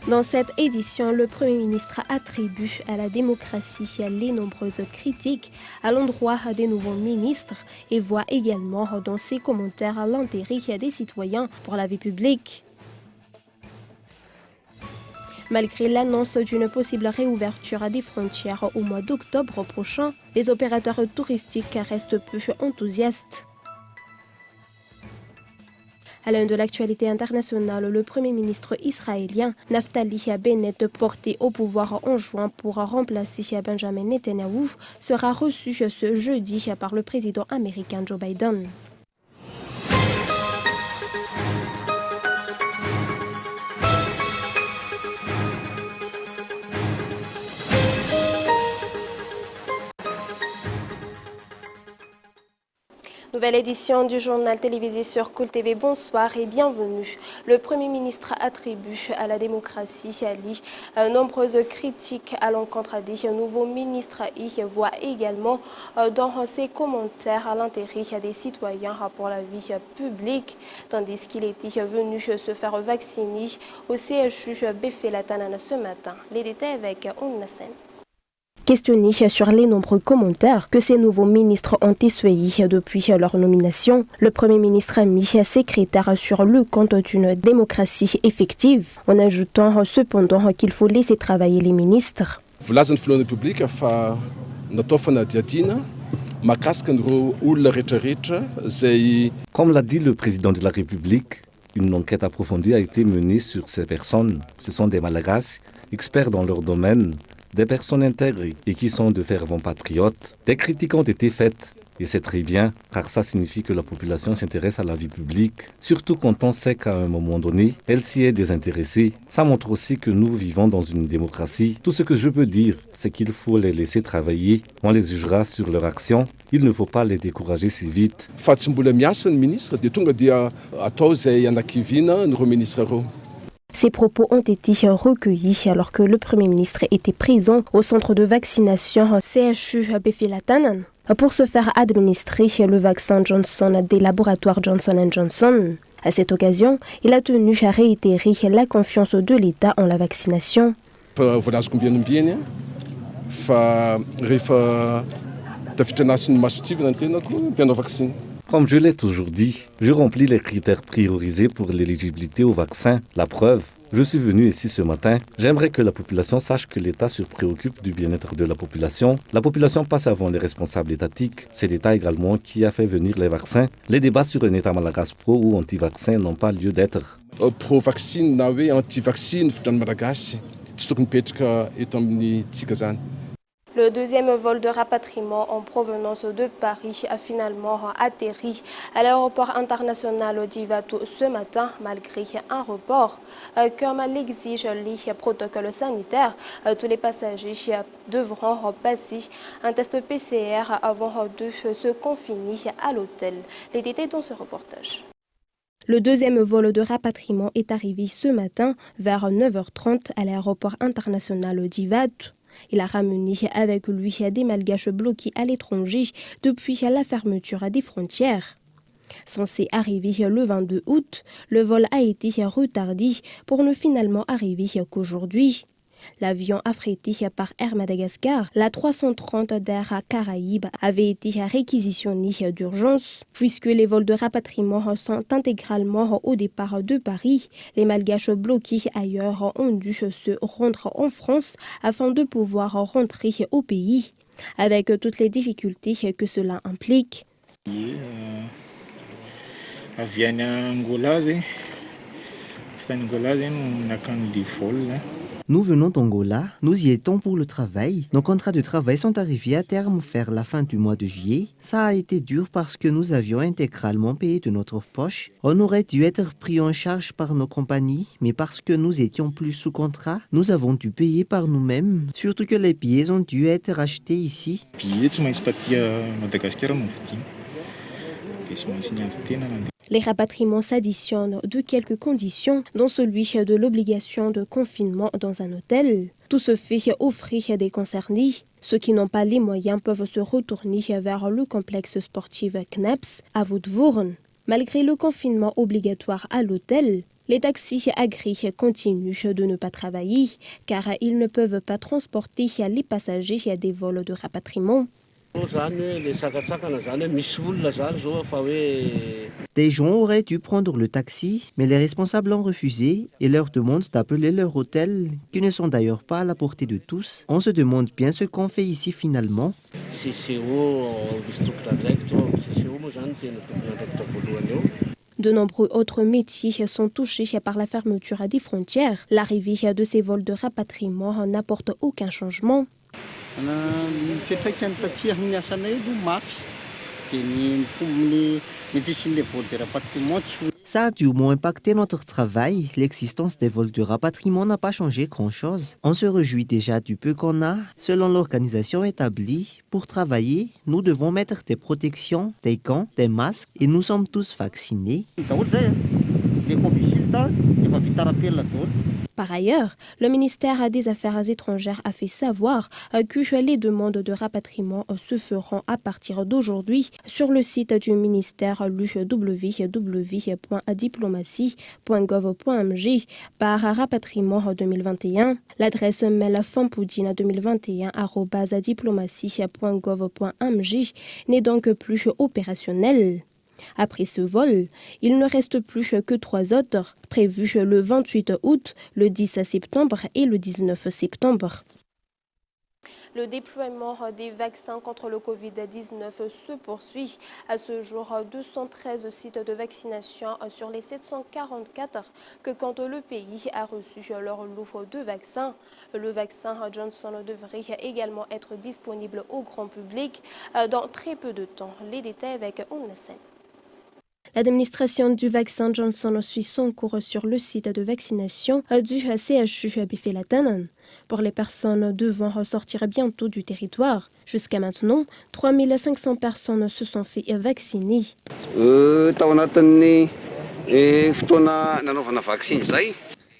Dans cette édition, le Premier ministre attribue à la démocratie les nombreuses critiques à l'endroit des nouveaux ministres et voit également dans ses commentaires l'intérêt des citoyens pour la vie publique. Malgré l'annonce d'une possible réouverture des frontières au mois d'octobre prochain, les opérateurs touristiques restent peu enthousiastes. À l'un de l'actualité internationale, le Premier ministre israélien Naftali Bennett, porté au pouvoir en juin pour remplacer Benjamin Netanyahu, sera reçu ce jeudi par le président américain Joe Biden. Nouvelle édition du journal télévisé sur Cool TV. Bonsoir et bienvenue. Le Premier ministre attribue à la démocratie nombreuses critiques à l'encontre des nouveaux ministres et voit également dans ses commentaires l'intérêt des citoyens pour la vie publique, tandis qu'il était venu se faire vacciner au CHU Befelatanana ce matin. Les détails avec Onnasen. Questionné sur les nombreux commentaires que ces nouveaux ministres ont essuyés depuis leur nomination, le Premier ministre a mis ses secrétaires sur le compte d'une démocratie effective, en ajoutant cependant qu'il faut laisser travailler les ministres. Comme l'a dit le président de la République, une enquête approfondie a été menée sur ces personnes. Ce sont des Malagasy, experts dans leur domaine, des personnes intègres et qui sont de fervents patriotes. Des critiques ont été faites, et c'est très bien, car ça signifie que la population s'intéresse à la vie publique, surtout quand on sait qu'à un moment donné, elle s'y est désintéressée. Ça montre aussi que nous vivons dans une démocratie. Tout ce que je peux dire, c'est qu'il faut les laisser travailler. On les jugera sur leur action. Il ne faut pas les décourager si vite. Ces propos ont été recueillis alors que le Premier ministre était présent au centre de vaccination CHU Befelatanana pour se faire administrer le vaccin Johnson des laboratoires Johnson & Johnson. À cette occasion, il a tenu à réitérer la confiance de l'État en la vaccination. Comme je l'ai toujours dit, je remplis les critères priorisés pour l'éligibilité au vaccin. La preuve, je suis venu ici ce matin. J'aimerais que la population sache que l'État se préoccupe du bien-être de la population. La population passe avant les responsables étatiques. C'est l'État également qui a fait venir les vaccins. Les débats sur un État malagasy pro ou anti-vaccin n'ont pas lieu d'être. Pro-vaccine na anti-vaccine malagasy. Le deuxième vol de rapatriement en provenance de Paris a finalement atterri à l'aéroport international d'Ivato ce matin, malgré un report. Comme l'exigent les protocoles sanitaires, tous les passagers devront passer un test PCR avant de se confiner à l'hôtel. Les détails dans ce reportage. Le deuxième vol de rapatriement est arrivé ce matin vers 9h30 à l'aéroport international d'Ivato. Il a ramené avec lui des Malgaches bloqués à l'étranger depuis la fermeture des frontières. Censé arriver le 22 août, le vol a été retardé pour ne finalement arriver qu'aujourd'hui. L'avion affrété par Air Madagascar, la 330 d'Air Caraïbes, avait été réquisitionné d'urgence. Puisque les vols de rapatriement sont intégralement au départ de Paris, les Malgaches bloqués ailleurs ont dû se rendre en France afin de pouvoir rentrer au pays, avec toutes les difficultés que cela implique. Nous venons d'Angola, nous y étions pour le travail. Nos contrats de travail sont arrivés à terme vers la fin du mois de juillet. Ça a été dur parce que nous avions intégralement payé de notre poche. On aurait dû être pris en charge par nos compagnies, mais parce que nous étions plus sous contrat, nous avons dû payer par nous-mêmes. Surtout que les billets ont dû être achetés ici. Les rapatriements s'additionnent de quelques conditions, dont celui de l'obligation de confinement dans un hôtel. Tout se fait aux frais des concernés. Ceux qui n'ont pas les moyens peuvent se retourner vers le complexe sportif Knaps à Woudvoorn. Malgré le confinement obligatoire à l'hôtel, les taxis agréés continuent de ne pas travailler car ils ne peuvent pas transporter les passagers des vols de rapatriement. Des gens auraient dû prendre le taxi, mais les responsables ont refusé et leur demandent d'appeler leur hôtel, qui ne sont d'ailleurs pas à la portée de tous. On se demande bien ce qu'on fait ici finalement. De nombreux autres métiers sont touchés par la fermeture des frontières. L'arrivée de ces vols de rapatriement n'apporte aucun changement. Ça a durement impacté notre travail. L'existence des vols de rapatriement n'a pas changé grand-chose. On se réjouit déjà du peu qu'on a. Selon l'organisation établie, pour travailler, nous devons mettre des protections, des gants, des masques et nous sommes tous vaccinés. Par ailleurs, le ministère des Affaires étrangères a fait savoir que les demandes de rapatriement se feront à partir d'aujourd'hui sur le site du ministère www.diplomatie.gov.mg par rapatriement 2021. L'adresse mail fampoudine2021@diplomatie.gov.mg n'est donc plus opérationnelle. Après ce vol, il ne reste plus que 3 autres, prévus le 28 août, le 10 septembre et le 19 septembre. Le déploiement des vaccins contre le Covid-19 se poursuit. À ce jour, 213 sites de vaccination sur les 744 que compte le pays a reçu leur lot de vaccins. Le vaccin Johnson devrait également être disponible au grand public dans très peu de temps. Les détails avec Ounlassen. L'administration du vaccin Johnson suit son cours sur le site de vaccination du CHU Bifelatanan pour les personnes devant sortir bientôt du territoire. Jusqu'à maintenant, 3500 personnes se sont fait vacciner.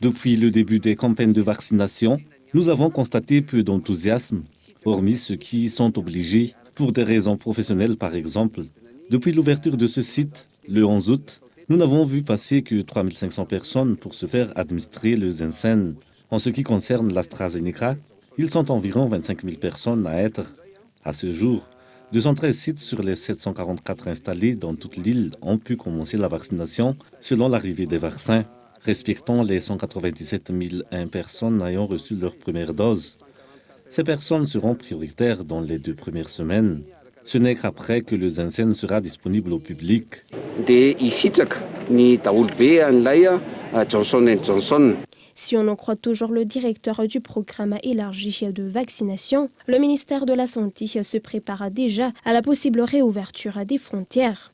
Depuis le début des campagnes de vaccination, nous avons constaté peu d'enthousiasme, hormis ceux qui sont obligés, pour des raisons professionnelles par exemple. Depuis l'ouverture de ce site, le 11 août, nous n'avons vu passer que 3500 personnes pour se faire administrer le Janssen. En ce qui concerne l'AstraZeneca, ils sont environ 25 000 personnes à être. À ce jour, 213 sites sur les 744 installés dans toute l'île ont pu commencer la vaccination selon l'arrivée des vaccins, respectant les 197 001 personnes ayant reçu leur première dose. Ces personnes seront prioritaires dans les 2 premières semaines. Ce n'est qu'après que le Janssen sera disponible au public. Si on en croit toujours le directeur du programme élargi de vaccination, le ministère de la Santé se prépare déjà à la possible réouverture des frontières.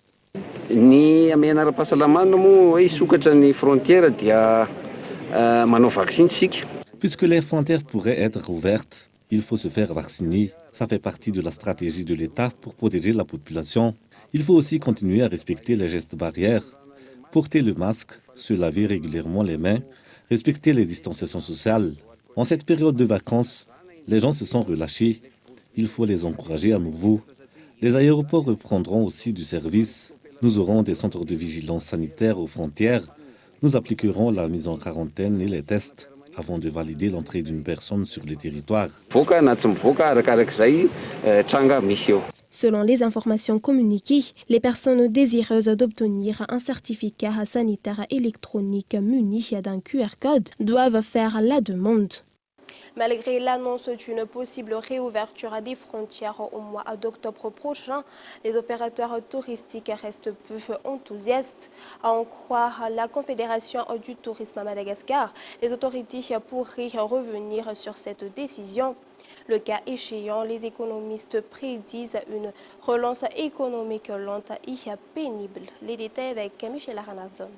Puisque les frontières pourraient être ouvertes, il faut se faire vacciner. Ça fait partie de la stratégie de l'État pour protéger la population. Il faut aussi continuer à respecter les gestes barrières, porter le masque, se laver régulièrement les mains, respecter les distanciations sociales. En cette période de vacances, les gens se sont relâchés. Il faut les encourager à nouveau. Les aéroports reprendront aussi du service. Nous aurons des centres de vigilance sanitaire aux frontières. Nous appliquerons la mise en quarantaine et les tests avant de valider l'entrée d'une personne sur le territoire. Selon les informations communiquées, les personnes désireuses d'obtenir un certificat sanitaire électronique muni d'un QR code doivent faire la demande. Malgré l'annonce d'une possible réouverture des frontières au mois d'octobre prochain, les opérateurs touristiques restent peu enthousiastes. À en croire la Confédération du tourisme à Madagascar, les autorités pourraient revenir sur cette décision. Le cas échéant, les économistes prédisent une relance économique lente et pénible. Les détails avec Michel Aranazon.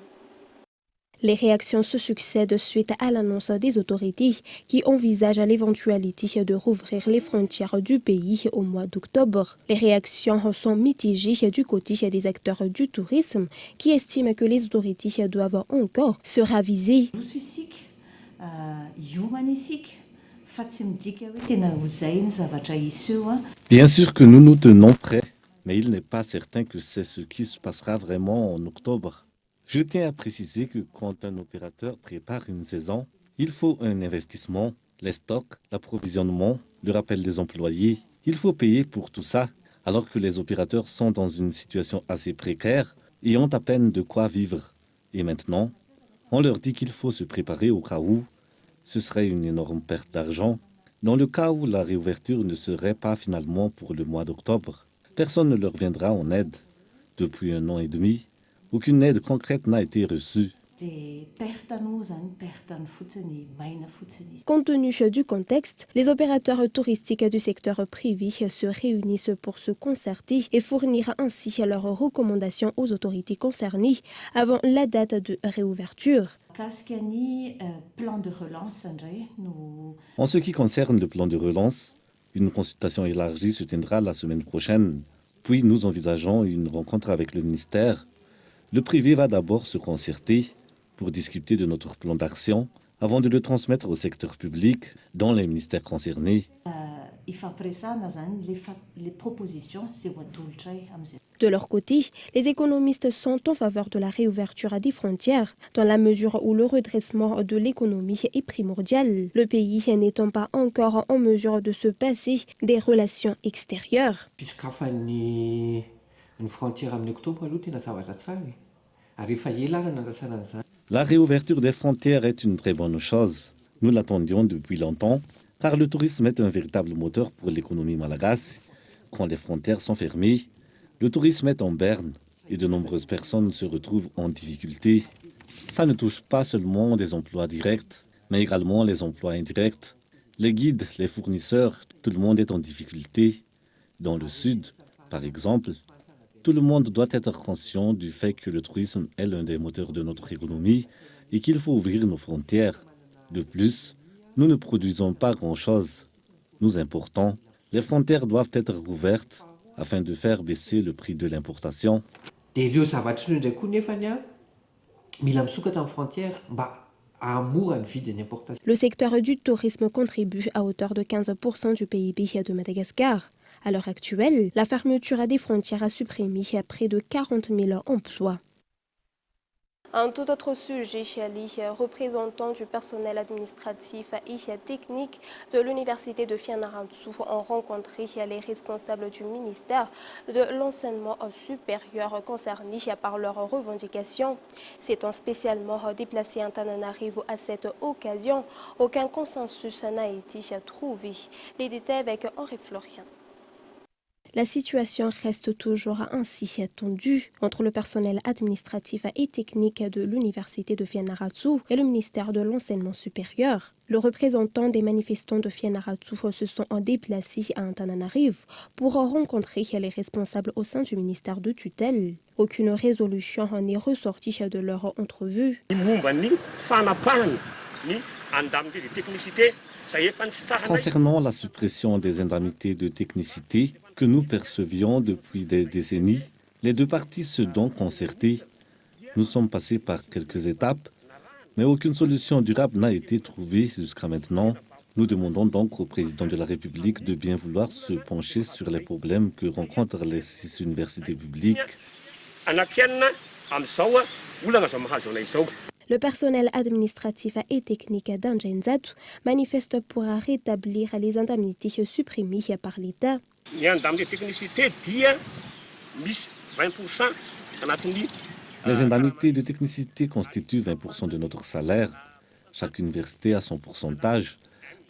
Les réactions se succèdent suite à l'annonce des autorités qui envisagent l'éventualité de rouvrir les frontières du pays au mois d'octobre. Les réactions sont mitigées du côté des acteurs du tourisme qui estiment que les autorités doivent encore se raviser. Bien sûr que nous nous tenons prêts, mais il n'est pas certain que c'est ce qui se passera vraiment en octobre. Je tiens à préciser que quand un opérateur prépare une saison, il faut un investissement, les stocks, l'approvisionnement, le rappel des employés. Il faut payer pour tout ça, alors que les opérateurs sont dans une situation assez précaire et ont à peine de quoi vivre. Et maintenant, on leur dit qu'il faut se préparer au cas où. Ce serait une énorme perte d'argent. Dans le cas où la réouverture ne serait pas finalement pour le mois d'octobre, personne ne leur viendra en aide. Depuis 1 an et demi, aucune aide concrète n'a été reçue. Compte tenu du contexte, les opérateurs touristiques du secteur privé se réunissent pour se concerter et fournir ainsi leurs recommandations aux autorités concernées avant la date de réouverture. En ce qui concerne le plan de relance, une consultation élargie se tiendra la semaine prochaine. Puis nous envisageons une rencontre avec le ministère. Le privé va d'abord se concerter pour discuter de notre plan d'action avant de le transmettre au secteur public dans les ministères concernés. De leur côté, les économistes sont en faveur de la réouverture des frontières, dans la mesure où le redressement de l'économie est primordial, le pays n'étant pas encore en mesure de se passer des relations extérieures. La réouverture des frontières est une très bonne chose. Nous l'attendions depuis longtemps, car le tourisme est un véritable moteur pour l'économie malagasy. Quand les frontières sont fermées, le tourisme est en berne et de nombreuses personnes se retrouvent en difficulté. Ça ne touche pas seulement des emplois directs, mais également les emplois indirects. Les guides, les fournisseurs, tout le monde est en difficulté. Dans le sud, par exemple, tout le monde doit être conscient du fait que le tourisme est l'un des moteurs de notre économie et qu'il faut ouvrir nos frontières. De plus, nous ne produisons pas grand-chose. Nous importons. Les frontières doivent être rouvertes afin de faire baisser le prix de l'importation. Le secteur du tourisme contribue à hauteur de 15% du PIB de Madagascar. À l'heure actuelle, la fermeture des frontières a supprimé près de 40 000 emplois. Un tout autre sujet, les représentants du personnel administratif et technique de l'université de Fianarantsoa ont rencontré les responsables du ministère de l'enseignement supérieur concernés par leurs revendications. S'étant spécialement déplacé à Antananarivo à cette occasion, aucun consensus n'a été trouvé. Les détails avec Henri Florian. La situation reste toujours ainsi tendue entre le personnel administratif et technique de l'université de Fianarantsoa et le ministère de l'enseignement supérieur. Le représentant des manifestants de Fianarantsoa se sont déplacés à Antananarivo pour rencontrer les responsables au sein du ministère de tutelle. Aucune résolution n'est ressortie de leur entrevue. Concernant la suppression des indemnités de technicité que nous percevions depuis des décennies, les deux parties se sont concertées. Nous sommes passés par quelques étapes, mais aucune solution durable n'a été trouvée jusqu'à maintenant. Nous demandons donc au président de la République de bien vouloir se pencher sur les problèmes que rencontrent les 6 universités publiques. Le personnel administratif et technique d'Anjenzatu manifeste pour rétablir les indemnités supprimées par l'État. Les indemnités de technicité constituent 20% de notre salaire. Chaque université a son pourcentage.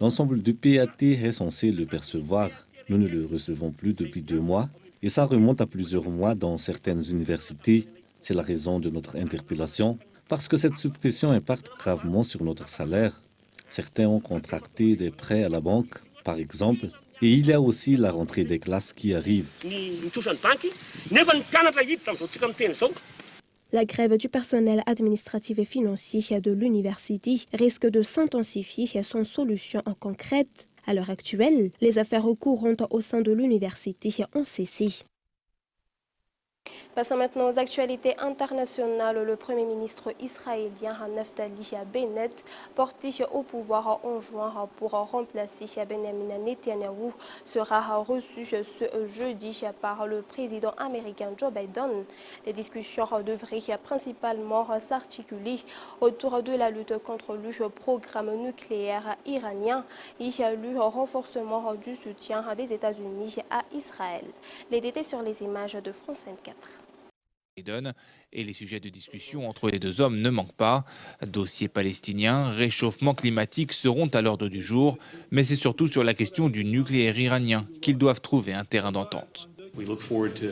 L'ensemble du PAT est censé le percevoir. Nous ne le recevons plus depuis 2 mois et ça remonte à plusieurs mois dans certaines universités. C'est la raison de notre interpellation. Parce que cette suppression impacte gravement sur notre salaire. Certains ont contracté des prêts à la banque, par exemple, et il y a aussi la rentrée des classes qui arrive. La grève du personnel administratif et financier de l'université risque de s'intensifier sans solution concrète. À l'heure actuelle, les affaires courantes au sein de l'université ont cessé. Passons maintenant aux actualités internationales. Le Premier ministre israélien Naftali Bennett, porté au pouvoir en juin pour remplacer Benjamin Netanyahu, sera reçu ce jeudi par le président américain Joe Biden. Les discussions devraient principalement s'articuler autour de la lutte contre le programme nucléaire iranien et le renforcement du soutien des États-Unis à Israël. Les détails sur les images de France 24. Et les sujets de discussion entre les deux hommes ne manquent pas. Dossier palestinien, réchauffement climatique seront à l'ordre du jour, mais c'est surtout sur la question du nucléaire iranien qu'ils doivent trouver un terrain d'entente. We look forward to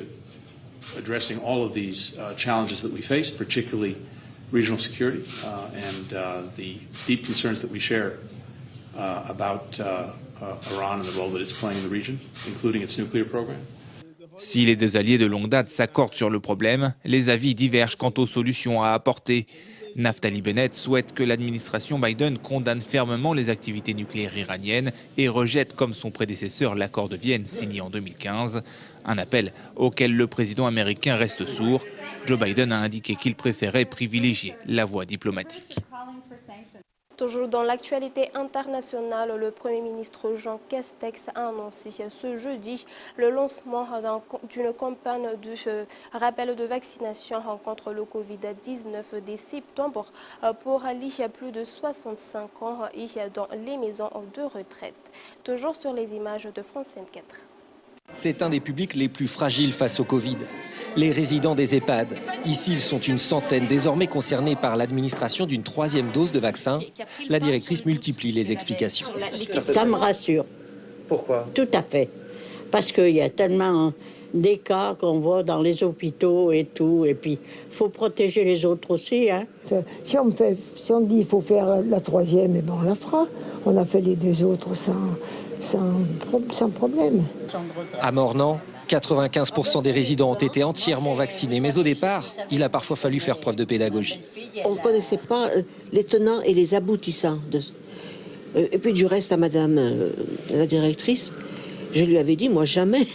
addressing all of these challenges that we face, particularly regional security and the deep concerns that we share about Iran and the role that it's playing in the region, including its nuclear program. Si les deux alliés de longue date s'accordent sur le problème, les avis divergent quant aux solutions à apporter. Naftali Bennett souhaite que l'administration Biden condamne fermement les activités nucléaires iraniennes et rejette comme son prédécesseur l'accord de Vienne signé en 2015. Un appel auquel le président américain reste sourd. Joe Biden a indiqué qu'il préférait privilégier la voie diplomatique. Toujours dans l'actualité internationale, le Premier ministre Jean Castex a annoncé ce jeudi le lancement d'une campagne de rappel de vaccination contre le Covid-19 dès septembre pour les plus de 65 ans et dans les maisons de retraite. Toujours sur les images de France 24. C'est un des publics les plus fragiles face au Covid. Les résidents des EHPAD. Ici, ils sont une centaine, désormais concernés par l'administration d'une 3e dose de vaccin. La directrice multiplie les explications. Ça me rassure. Pourquoi? Tout à fait. Parce qu'il y a tellement des cas qu'on voit dans les hôpitaux et tout. Et puis, il faut protéger les autres aussi. Hein. Si on dit qu'il faut faire la 3e, eh ben on la fera. On a fait les 2 autres sans problème. À Mornan, 95% des résidents ont été entièrement vaccinés. Mais au départ, il a parfois fallu faire preuve de pédagogie. On ne connaissait pas les tenants et les aboutissants. Et puis du reste, à madame la directrice, je lui avais dit, moi jamais.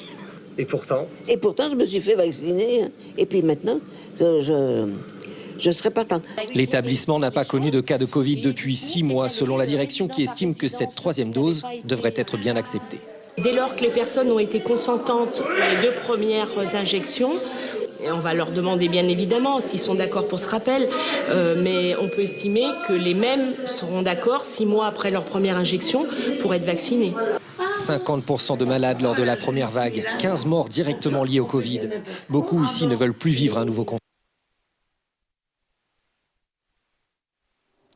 Et pourtant? Et pourtant, je me suis fait vacciner. Et puis maintenant, je serai partante. L'établissement n'a pas connu de cas de Covid depuis 6 mois, selon la direction qui estime que cette 3e dose devrait être bien acceptée. Dès lors que les personnes ont été consentantes pour les 2 premières injections, et on va leur demander bien évidemment s'ils sont d'accord pour ce rappel, mais on peut estimer que les mêmes seront d'accord 6 mois après leur première injection pour être vaccinés. 50% de malades lors de la première vague, 15 morts directement liés au Covid. Beaucoup ici ne veulent plus vivre un nouveau confinement.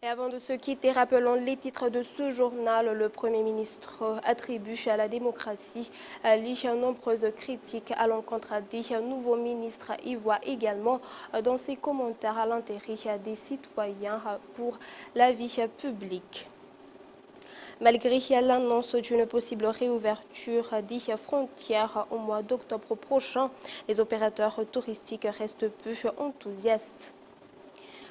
Et avant de se quitter, rappelons les titres de ce journal. Le Premier ministre attribue à la démocratie les nombreuses critiques à l'encontre des nouveaux ministres. Il voit également dans ses commentaires à l'intérêt des citoyens pour la vie publique. Malgré l'annonce d'une possible réouverture des frontières au mois d'octobre prochain, les opérateurs touristiques restent peu enthousiastes.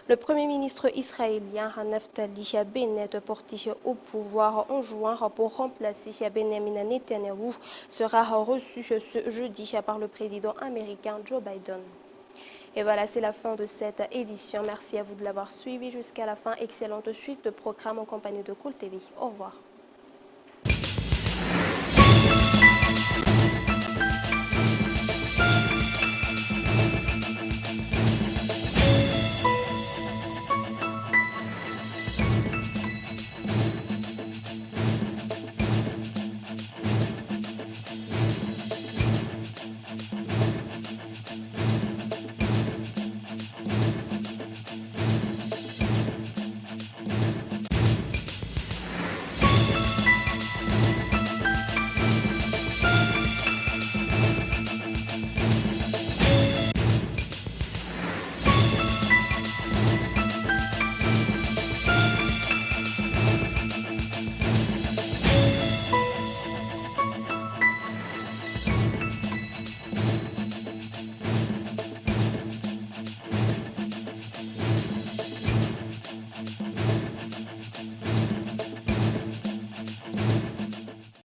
Le Premier ministre israélien Naftali Bennett, porté au pouvoir en juin pour remplacer Benjamin Netanyahu, sera reçu ce jeudi par le président américain Joe Biden. Et voilà, c'est la fin de cette édition. Merci à vous de l'avoir suivi jusqu'à la fin. Excellente suite de programme en compagnie de Cool TV. Au revoir.